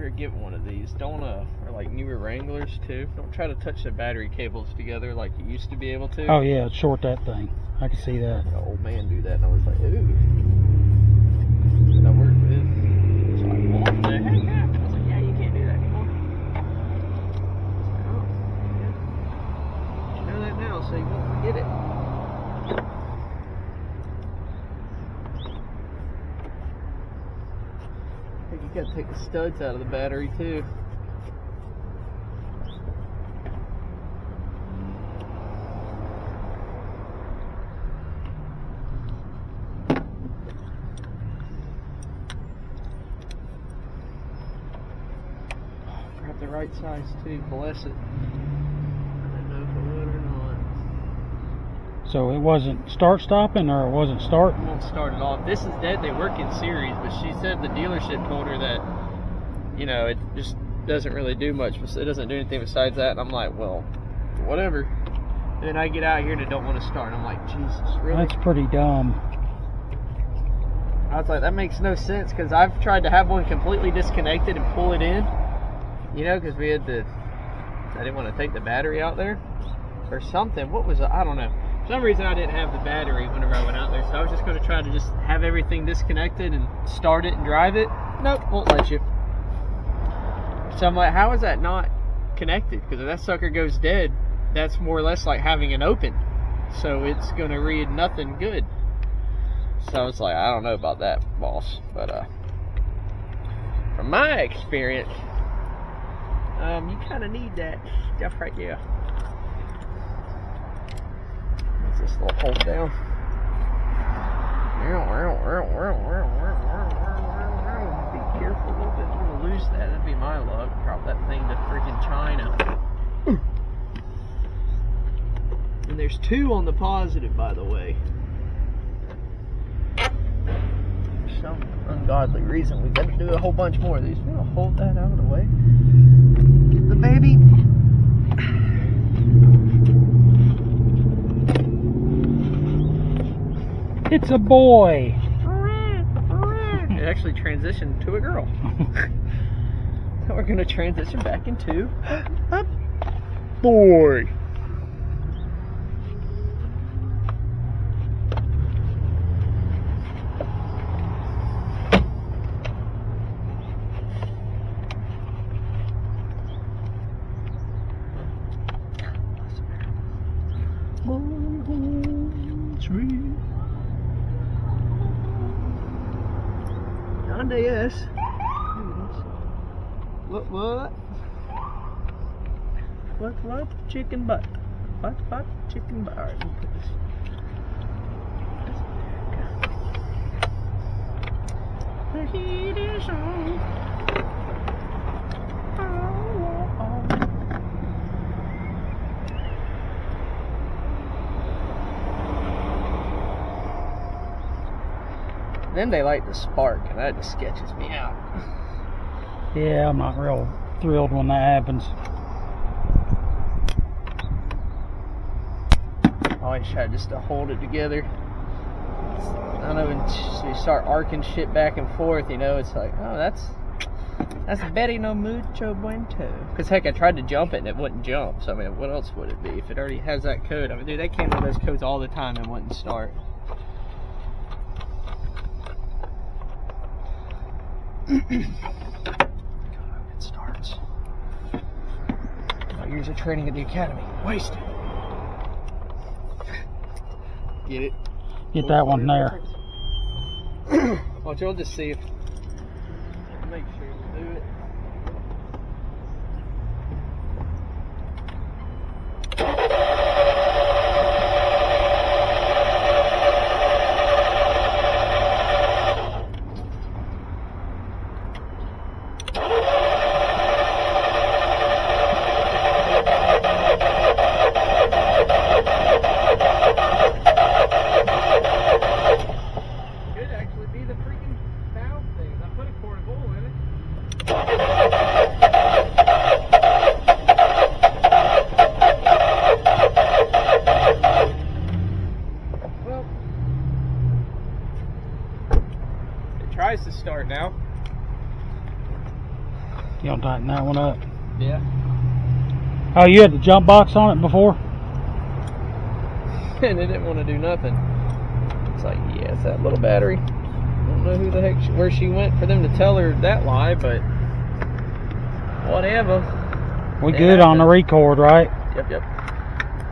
ever get one of these, don't or like newer Wranglers too, don't try to touch the battery cables together like you used to be able to. Oh yeah, short that thing. I can see that. The old man do that, and I was like, ooh. That I worked with. So I what the heck happened? I was like, yeah, you can't do that anymore. I was like, oh, yeah. You know that now, so you won't forget it. I think you gotta take the studs out of the battery too. Grab the right size too, bless it. I don't know if it would or not. So it wasn't start stopping, or it wasn't start? It won't start it off. This is dead. They work in series, but she said the dealership told her that, you know, it just doesn't really do much. It doesn't do anything besides that. And I'm like, well, whatever. And then I get out here and it don't want to start. I'm like, Jesus, really? That's pretty dumb. I was like, that makes no sense, because I've tried to have one completely disconnected and pull it in, you know, because we had I didn't want to take the battery out there or something. What was it? I don't know. For some reason I didn't have the battery whenever I went out there, so I was just going to try to just have everything disconnected and start it and drive it. Nope, won't let you. So I'm like, how is that not connected? Because if that sucker goes dead, that's more or less like having an open, so it's going to read nothing good. So it's like, I don't know about that, boss, but from my experience, you kind of need that stuff right there. What's this little hold down? Be careful a little bit. I'm gonna lose that. That'd be my luck. Drop that thing to freaking China. And there's 2 on the positive, by the way. For some ungodly reason, we got to do a whole bunch more of these. We're gonna hold that out of the way. The baby. It's a boy. It actually transitioned to a girl. Now we're gonna transition back into a boy. Honda, yes. What? What? Chicken butt. What? Chicken butt. Alright, let me put this. The heat is on. Then they like to spark, and that just sketches me out. Yeah, I'm not real thrilled when that happens. I always try just to hold it together. I know when you start arcing shit back and forth, you know, it's like, oh, that's very no mucho bueno. Because heck, I tried to jump it and it wouldn't jump. So I mean, what else would it be if it already has that code? I mean, dude, that came with those codes all the time and wouldn't start. It starts. My years of training at the academy wasted. Get it? Get that one there. Well, you'll just see if. Make sure you do it. Could actually be the freaking valve thing. I put a quart of oil in it. You gonna tighten that one up? Yeah. Oh, you had the jump box on it before? And it didn't want to do nothing. It's like, yeah, it's that little battery. I don't know who the heck, where she went for them to tell her that lie, but whatever. We It good on the happened. record, right? Yep.